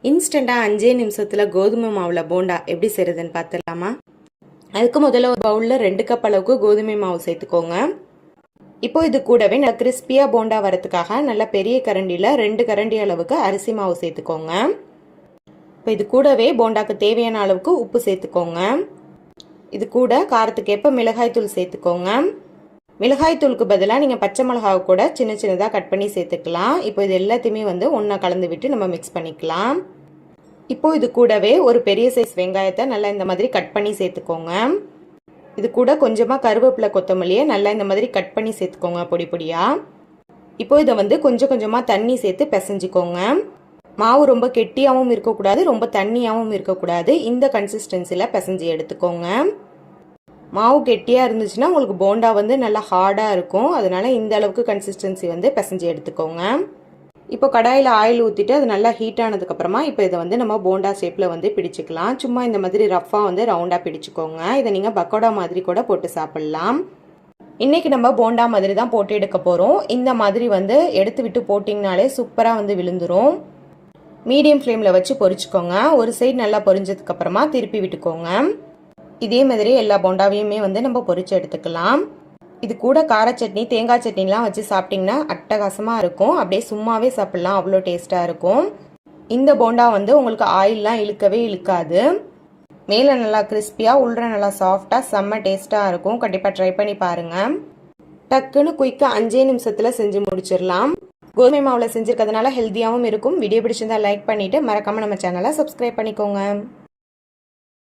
இன்ஸ்டண்ட்டாக 5 நிமிஷத்தில் கோதுமை மாவில் போண்டா எப்படி செய்கிறதுன்னு பார்த்துடலாமா? அதுக்கு முதல்ல ஒரு பவுலில் 2 கப் அளவுக்கு கோதுமை மாவு சேர்த்துக்கோங்க. இப்போ இது கூடவே நல்லா கிறிஸ்பியாக போண்டா வரதுக்காக நல்ல பெரிய கரண்டியில் 2 கரண்டி அளவுக்கு அரிசி மாவு சேர்த்துக்கோங்க. இப்போ இது கூடவே போண்டாக்கு தேவையான அளவுக்கு உப்பு சேர்த்துக்கோங்க. இது கூட காரத்துக்கு ஏற்ப மிளகாய்த்தூள் சேர்த்துக்கோங்க. மிளகாய்த்தூளுக்கு பதிலாக நீங்கள் பச்சை மிளகாவை கூட சின்ன சின்னதாக கட் பண்ணி சேர்த்துக்கலாம். இப்போ இது எல்லாத்தையுமே ஒன்றா கலந்து விட்டு நம்ம மிக்ஸ் பண்ணிக்கலாம். இப்போ இது கூடவே ஒரு பெரிய சைஸ் வெங்காயத்தை நல்லா இந்த மாதிரி கட் பண்ணி சேர்த்துக்கோங்க. இது கூட கொஞ்சமாக கருவேப்பிலை கொத்தமல்லியை நல்லா இந்த மாதிரி கட் பண்ணி சேர்த்துக்கோங்க பொடி பொடியாக. இப்போ இதை கொஞ்சம் கொஞ்சமாக தண்ணி சேர்த்து பிசைஞ்சிக்கோங்க. மாவு ரொம்ப கெட்டியாகவும் இருக்கக்கூடாது, ரொம்ப தண்ணியாகவும் இருக்கக்கூடாது. இந்த கன்சிஸ்டன்சியில் பிசைஞ்சு எடுத்துக்கோங்க. மாவு கெட்டியாக இருந்துச்சுன்னா உங்களுக்கு போண்டா நல்லா ஹார்டாக இருக்கும். அதனால் இந்த அளவுக்கு கன்சிஸ்டன்சி பிசைஞ்சு எடுத்துக்கோங்க. இப்போ கடாயில் ஆயில் ஊற்றிட்டு அது நல்லா ஹீட் ஆனதுக்கப்புறமா இப்போ இதை நம்ம போண்டா ஷேப்பில் பிடிச்சிக்கலாம். சும்மா இந்த மாதிரி ரஃப்பாக ரவுண்டாக பிடிச்சிக்கோங்க. இதை நீங்கள் பக்கோடா மாதிரி கூட போட்டு சாப்பிட்லாம். இன்றைக்கி நம்ம போண்டா மாதிரி தான் போட்டு எடுக்க போகிறோம். இந்த மாதிரி எடுத்து விட்டு போட்டிங்கனாலே சூப்பராக விழுந்துரும். மீடியம் ஃப்ளேமில் வச்சு பொரிச்சுக்கோங்க. ஒரு சைடு நல்லா பொரிஞ்சதுக்கப்புறமா திருப்பி விட்டுக்கோங்க. இதே மாதிரி எல்லா போண்டாவையுமே நம்ம பொரிச்சு எடுத்துக்கலாம். இது கூட கார சட்னி, தேங்காய் சட்னிலாம் வச்சு சாப்பிட்டிங்கன்னா அட்டகாசமாக இருக்கும். அப்படியே சும்மாவே சாப்பிட்லாம், அவ்வளோ டேஸ்ட்டாக இருக்கும். இந்த போண்டா உங்களுக்கு ஆயிலெலாம் இழுக்கவே இழுக்காது. மேலே நல்லா கிறிஸ்பியாக, உள்ள நல்லா சாஃப்டாக, செம்ம டேஸ்ட்டாக இருக்கும். கண்டிப்பாக ட்ரை பண்ணி பாருங்கள். டக்குன்னு குயிக்காக 5 நிமிஷத்தில் செஞ்சு முடிச்சிடலாம். கோதுமை மாவில் செஞ்சுருக்கிறதுனால ஹெல்த்தியாகவும் இருக்கும். வீடியோ பிடிச்சிருந்தா லைக் பண்ணிவிட்டு மறக்காமல் நம்ம சேனலை சப்ஸ்கிரைப் பண்ணிக்கோங்க.